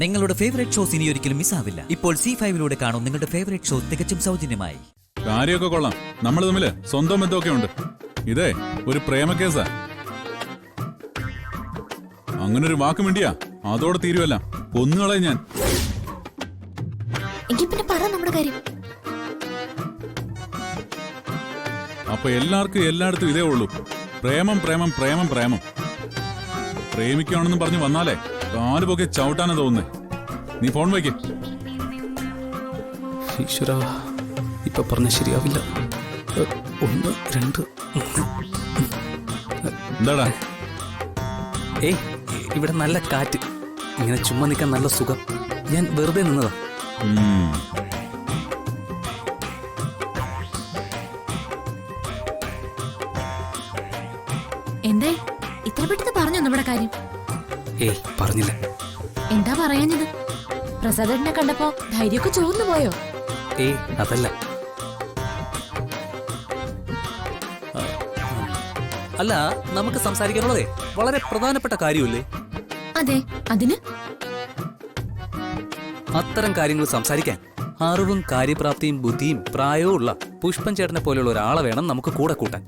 നിങ്ങളുടെ favourite shows ഇനി ഒരിക്കലും മിസ്സാവില്ല. ഇപ്പോൾ C5 കാണും നിങ്ങളുടെ ഫേവറേറ്റ് ഷോ തികച്ചും സൗജന്യമായി. കാര്യമൊക്കെ കൊള്ളാം. നമ്മൾ തമ്മില് സ്വന്തം ബന്ധമൊക്കെ ഉണ്ട്. ഇതേ ഒരു പ്രേമക്കേസാ. അങ്ങനെ ഒരു വാക്ക് വേണ്ടിയാ അതോടെ തീരുവല്ല. കൊന്നുകളെ ഞാൻ. അപ്പൊ എല്ലാവർക്കും എല്ലായിടത്തും ഇതേ ഉള്ളൂ. പ്രേമം പ്രേമം പ്രേമം പ്രേമം. പ്രേമിക്കുകയാണെന്ന് പറഞ്ഞു വന്നാലേ കാലുപൊക്കെ ചവിട്ടാനാ തോന്നുന്നേ. നീ ഫോൺ വയ്ക്ക്. ഈശ്വരാ, ഇപ്പൊ പറഞ്ഞ ശരിയാവില്ല. 1 2 എന്താടാ? ഏയ്, ഇവിടെ നല്ല കാറ്റ്. ഇങ്ങനെ ചുമ്മാ നിൽക്കാൻ നല്ല സുഖം. ഞാൻ വെറുതെ നിന്നതാ. എന്തായി ഇത്ര പെട്ടെന്ന് പറഞ്ഞോ നമ്മുടെ കാര്യം? ഏയ്, പറഞ്ഞില്ല. എന്താ പറയാഞ്ഞത്? പ്രസാദേട്ടനെ കണ്ടപ്പോ ധൈര്യമൊക്കെ ചോർന്നു പോയോ? ഏയ്, അതല്ല. അല്ല, നമുക്ക് സംസാരിക്കാനുള്ളതേ വളരെ പ്രധാനപ്പെട്ട കാര്യമല്ലേ? അതെ, അതിന് അത്തരം കാര്യങ്ങൾ സംസാരിക്കാൻ അറിവും കാര്യപ്രാപ്തിയും ബുദ്ധിയും പ്രായവും ഉള്ള പുഷ്പൻ ചേട്ടനെ പോലെയുള്ള ഒരാളെ വേണം നമുക്ക് കൂടെ കൂട്ടാൻ.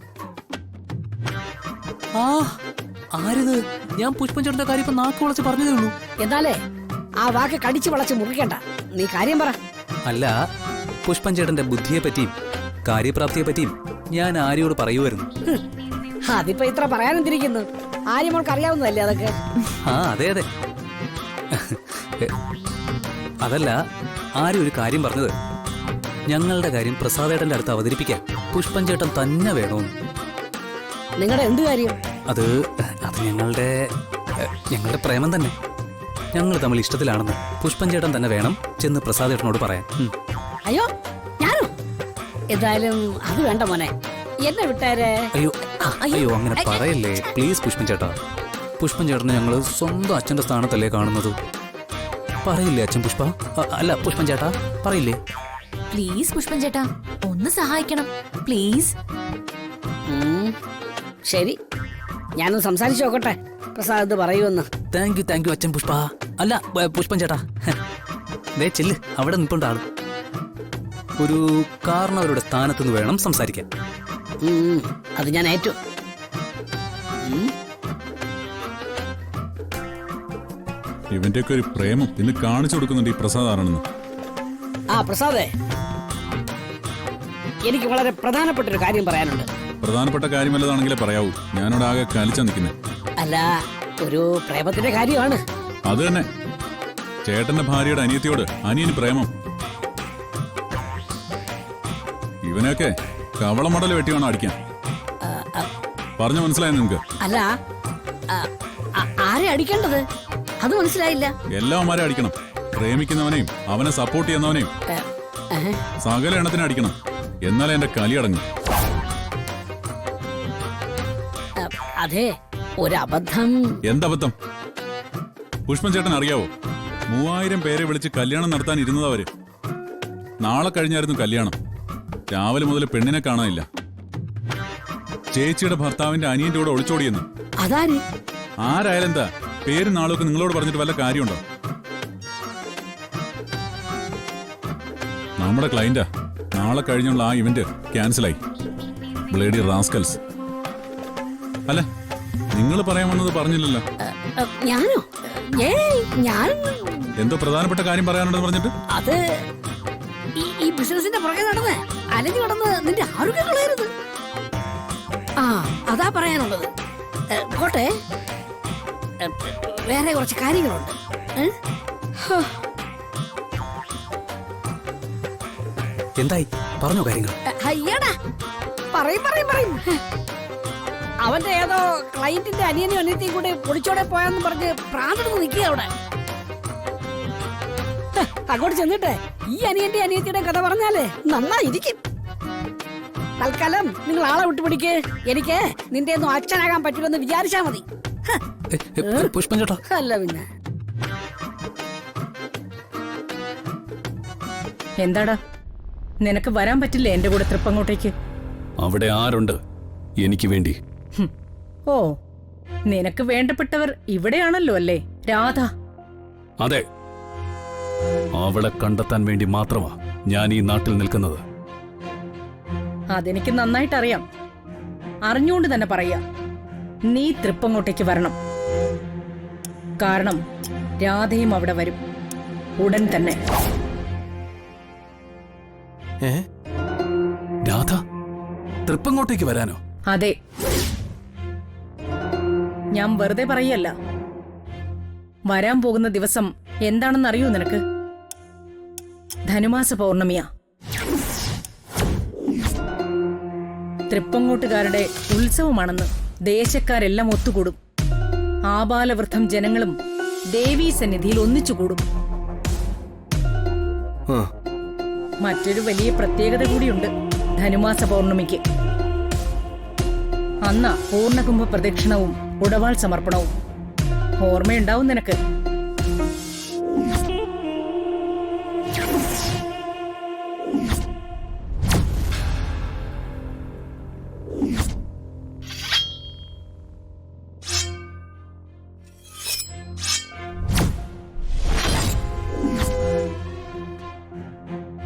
ആരിത്? ഞാൻ പുഷ്പൻ ചേട്ടന്റെ കാര്യം ഇപ്പൊ നാക്ക് വളച്ച് പറഞ്ഞതേ ഉള്ളൂ. എന്നാലേ ആ വാക്ക് കടിച്ചു വളച്ച് മുറിക്കണ്ട. നീ കാര്യം പറ. അല്ല, പുഷ്പൻ ചേട്ടന്റെ ബുദ്ധിയെ പറ്റിയും കാര്യപ്രാപ്തിയെ പറ്റിയും ഞാൻ ആര്യോട് പറയുമായിരുന്നു. അതിപ്പോ ഇത്ര പറയാനെന്തിരിക്കുന്നു? ആര്യമോൾക്ക് അറിയാവുന്നതല്ലേ അതൊക്കെ. അതെ അതെ. അതല്ല, ആരും ഒരു കാര്യം പറഞ്ഞത്, ഞങ്ങളുടെ കാര്യം പ്രസാദേട്ടന്റെ അടുത്ത് അവതരിപ്പിക്കാൻ പുഷ്പൻ ചേട്ടൻ തന്നെ വേണമെന്ന്. നിങ്ങളുടെ എന്ത് കാര്യം? അത് ഞങ്ങളുടെ പ്രേമം തന്നെ. ഞങ്ങൾ തമ്മിൽ ഇഷ്ടത്തിലാണെന്ന് പുഷ്പൻ ചേട്ടൻ തന്നെ വേണം ചെന്ന് പ്രസാദേട്ടനോട് പറയാൻ. അയ്യോ, ഞാനോ? എന്തായാലും അത് വേണ്ട മോനെ, എന്നെ വിട്ടാരേ. അയ്യോ അയ്യോ, അങ്ങനെ പറയല്ലേ പ്ലീസ് പുഷ്പൻ ചേട്ടാ. പുഷ്പൻ ചേട്ടനെ ഞങ്ങള് സ്വന്തം അച്ഛന്റെ സ്ഥാനത്തല്ലേ കാണുന്നത്. പറയില്ലേ അച്ഛൻ പുഷ്പ? അല്ല പുഷ്പൻ ചേട്ടാ, പറയില്ലേ? പ്ലീസ് പുഷ്പൻ ചേട്ടാ, ഒന്ന് സഹായിക്കണം പ്ലീസ്. ശരി, ഞാനൊന്ന് സംസാരിച്ചു നോക്കട്ടെ പ്രസാദ് പറയുമെന്ന്. താങ്ക് യു അച്ഛൻ പുഷ്പ. അല്ല പുഷ്പൻ ചേട്ടാ, ദേ ചെല്ല്, അവിടെ നിൽപ്പുണ്ട് ആള്. ഒരു കാരണവരുടെ സ്ഥാനത്തുനിന്ന് വേണം സംസാരിക്കാൻ. അത് ഞാൻ ഏറ്റു. ഇവന്റെയൊക്കെ ഒരു പ്രേമം ഇന്ന് കാണിച്ചു കൊടുക്കുന്നുണ്ട് ഈ പ്രസാദ് ആണെന്ന്. പ്രസാദേ, എനിക്ക് വളരെ പ്രധാനപ്പെട്ടൊരു കാര്യം പറയാനുണ്ട്. പ്രധാനപ്പെട്ട കാര്യമല്ലതാണെങ്കിലേ പറയാവൂ. ഞാനോട് ആകെ കലിച്ചാ നിൽക്കുന്നത്. അല്ല, ഒരു പ്രേമത്തിന്റെ കാര്യമാണ്. അത് തന്നെ, ചേട്ടന്റെ ഭാര്യയുടെ അനിയത്തിയോട് അനിയന് പ്രേമം. ഇവനൊക്കെ കവളമടൽ വെട്ടി വേണം അടിക്കാൻ. പറഞ്ഞു മനസ്സിലായി നിങ്ങക്ക്? അല്ല, ആരെ അടിക്കേണ്ടത് അത് മനസ്സിലായില്ല. എല്ലാവന്മാരെ അടിക്കണം. പ്രേമിക്കുന്നവനെയും അവനെ സപ്പോർട്ട് ചെയ്യുന്നവനെയും സകല എണ്ണത്തിനെ അടിക്കണം. എന്നാലേ എന്റെ കലി അടങ്ങും. അതെ, ഒരബദ്ധം. എന്തബദ്ധം? പുഷ്പൻ ചേട്ടൻ അറിയാവോ? 3000 പേരെ വിളിച്ച് കല്യാണം നടത്താൻ ഇരുന്നതവര്. നാളെ കഴിഞ്ഞായിരുന്നു കല്യാണം. രാവിലെ മുതൽ പെണ്ണിനെ കാണാനില്ല. ചേച്ചിയുടെ ഭർത്താവിന്റെ അനിയന്റെ കൂടെ ഒളിച്ചോടിയെന്ന്. അതാര്? ആരായാലെന്താ? പേരും നാളൊക്കെ നിങ്ങളോട് പറഞ്ഞിട്ട് വല്ല കാര്യമുണ്ടോ? നമ്മുടെ ക്ലൈന്റാ. നാളെ കഴിഞ്ഞുള്ള ആ ഇവന്റ് ക്യാൻസലായി. Bloody rascals. അല്ല, നിങ്ങൾ പറയാൻ വന്നത് പറഞ്ഞില്ലല്ലോ. ഞാനോ? ഞാൻ എന്തോ പ്രധാനപ്പെട്ട കാര്യം പറയാനുണ്ടെന്ന് പറഞ്ഞിട്ട്. അത് ഈ ബിസിനസിന്റെ പുറകെ നടന്ന് അലഞ്ഞു നടന്ന് നിന്റെ ആരോഗ്യം കളയരുത്. അതാ പറയാനുള്ളത്. കോട്ടെ, വേറെ കുറച്ച് കാര്യങ്ങളുണ്ട്. എന്തായി? പറഞ്ഞോ കാര്യങ്ങൾ. അയ്യടാ, പറയും. അവന്റെ ഏതോ ക്ലൈന്റിന്റെ അനിയനും അനിയത്തിയും കൂടെ പൊളിച്ചോടെ പോയാന്ന് പറഞ്ഞ് പ്രാന്തെടുത്ത് നിൽക്കുക അവിടെ. അങ്ങോട്ട് ചെന്നിട്ട് ഈ അനിയന്റെ അനിയത്തിയുടെ കഥ പറഞ്ഞാലേ നന്നായിരിക്കും. തൽക്കാലം നിങ്ങൾ ആളെ വിട്ടുപിടിക്ക്. എനിക്ക് നിന്റെ ഒന്നും അച്ഛനാകാൻ പറ്റുമെന്ന് വിചാരിച്ചാ മതി. പുഷ്പൻ ചേട്ടാ. അല്ല പിന്നെ എന്താടാ, നിനക്ക് വരാൻ പറ്റില്ലേ എന്റെ കൂടെ തൃപ്പങ്ങോട്ടേക്ക്? അവിടെ ആരുണ്ട് എനിക്ക് വേണ്ടി? ഓ, നിനക്ക് വേണ്ടപ്പെട്ടവർ ഇവിടെയാണല്ലോ അല്ലേ? രാധ. അതെ, അവളെ കണ്ടെത്താൻ വേണ്ടി മാത്രമാ ഞാൻ ഈ നാട്ടിൽ നിൽക്കുന്നത്. അതെനിക്ക് നന്നായിട്ട് അറിയാം. അറിഞ്ഞുകൊണ്ട് തന്നെ പറയാ, നീ തൃപ്പങ്ങോട്ടേക്ക് വരണം. കാരണം രാധയും അവിടെ വരും, ഉടൻ തന്നെ. രാധ തൃപ്പങ്ങോട്ടേക്ക് വരാനോ? അതെ, ഞാൻ വെറുതെ പറയല്ല. വരാൻ പോകുന്ന ദിവസം എന്താണെന്നറിയോ നിനക്ക്? ധനുമാസ പൗർണമിയാ. തൃപ്പങ്ങോട്ടുകാരുടെ ഉത്സവമാണെന്ന് ദേശക്കാരെല്ലാം ഒത്തുകൂടും. ആബാലവൃദ്ധം ജനങ്ങളും ദേവീ സന്നിധിയിൽ ഒന്നിച്ചുകൂടും. മറ്റൊരു വലിയ പ്രത്യേകത കൂടിയുണ്ട് ധനുമാസ പൗർണമിക്ക്. അന്ന പൂർണ്ണകുംഭ പ്രദക്ഷിണവും ഉടവാൾ സമർപ്പണവും. ഓർമ്മയുണ്ടാവും നിനക്ക്.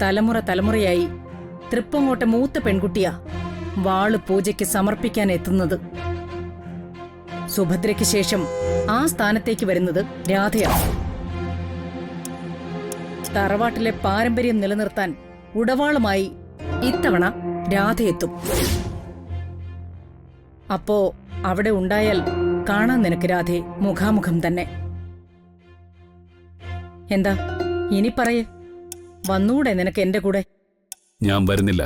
തലമുറ തലമുറയായി തൃപ്പങ്ങോട്ടെ മൂത്ത പെൺകുട്ടിയാ വാള് പൂജയ്ക്ക് സമർപ്പിക്കാൻ എത്തുന്നത്. സുഭദ്രയ്ക്ക് ശേഷം ആ സ്ഥാനത്തേക്ക് വരുന്നത് രാധയാണ്. തറവാട്ടിലെ പാരമ്പര്യം നിലനിർത്താൻ ഉടവാളുമായി ഇത്തവണ രാധയെത്തും. അപ്പോ അവിടെ ഉണ്ടായാൽ കാണാൻ നിനക്ക് രാധയെ മുഖാമുഖം തന്നെ. എന്താ ഇനി പറയേ, വന്നൂടെ നിനക്ക് എന്റെ കൂടെ? ഞാൻ വരുന്നില്ല.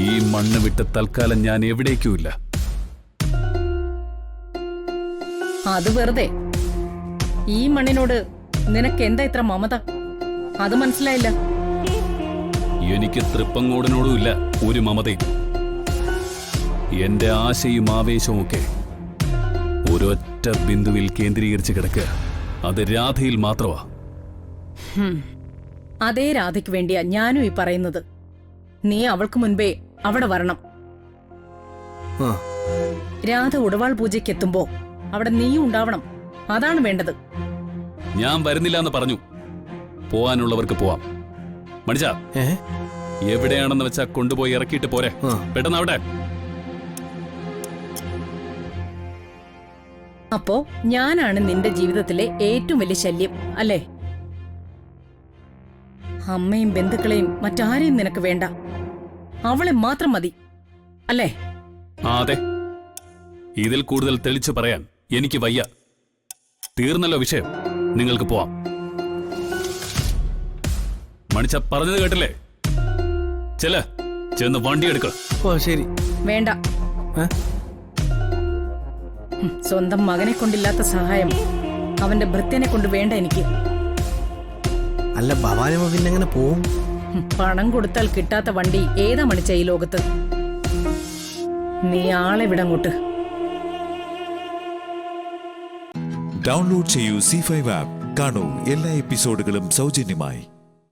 ഈ മണ്ണ് വിട്ട് തൽക്കാലം ഞാൻ എവിടേക്കുമില്ല. അത് വെറുതെ. ഈ മണ്ണിനോട് നിനക്ക് എന്താ ഇത്ര മമത? അത് മനസ്സിലായില്ല. എനിക്ക് തൃപ്പങ്ങോടിനോടും ഇല്ല ഒരു മമതയും. എന്റെ ആശയും ആവേശവും ഒക്കെ ഒരൊറ്റ ബിന്ദുവിൽ കേന്ദ്രീകരിച്ച് കിടക്കുക. അത് രാധയിൽ മാത്രമാ. അതേ രാധയ്ക്ക് വേണ്ടിയാ ഞാനും ഈ പറയുന്നത്. നീ അവൾക്ക് മുൻപേ അവിടെ വരണം. രാധ ഉടവാൾ പൂജയ്ക്ക് എത്തുമ്പോ അവിടെ നീയും ഉണ്ടാവണം. അതാണ് വേണ്ടത്. ഞാൻ വരുന്നില്ല എന്ന് പറഞ്ഞു. പോവാനുള്ളവർക്ക് പോവാം. മണിച്ച, എവിടെയാണെന്ന് വെച്ചാ കൊണ്ടുപോയി ഇറക്കിയിട്ട് പോരെ. പെട്ടെന്ന് അവിടെ. അപ്പോ ഞാനാണ് നിന്റെ ജീവിതത്തിലെ ഏറ്റവും വലിയ ശല്യം അല്ലേ? അമ്മയും ബന്ധുക്കളെയും മറ്റാരെയും നിനക്ക് വേണ്ട. അവളെ മാത്രം മതി അല്ലേ? അതെ. ഇതിൽ കൂടുതൽ തെളിച്ചു പറയാൻ എനിക്ക് വയ്യ. തീർന്നല്ലോ വിഷയം. നിങ്ങൾക്ക് പോവാം. മണിച്ച പറഞ്ഞത് കേട്ടില്ലേ? ചെന്ന് വണ്ടി എടുക്ക. ശരി. വേണ്ട. സ്വന്തം മകനെ കൊണ്ടില്ലാത്ത സഹായം അവന്റെ ഭൃത്യനെ കൊണ്ട് വേണ്ട എനിക്ക്. അല്ല ഭവാനിമ്മ പിന്നെ എങ്ങനെ പോവും? പണം കൊടുത്താൽ കിട്ടാത്ത വണ്ടി ഏതാ മണിച്ച ഈ ലോകത്ത്? നീ ആളെ വിടങ്ങോട്ട്. ഡൗൺലോഡ് ചെയ്യൂ C5 ആപ്പ്. കാണൂ എല്ലാ എപ്പിസോഡുകളും സൗജന്യമായി.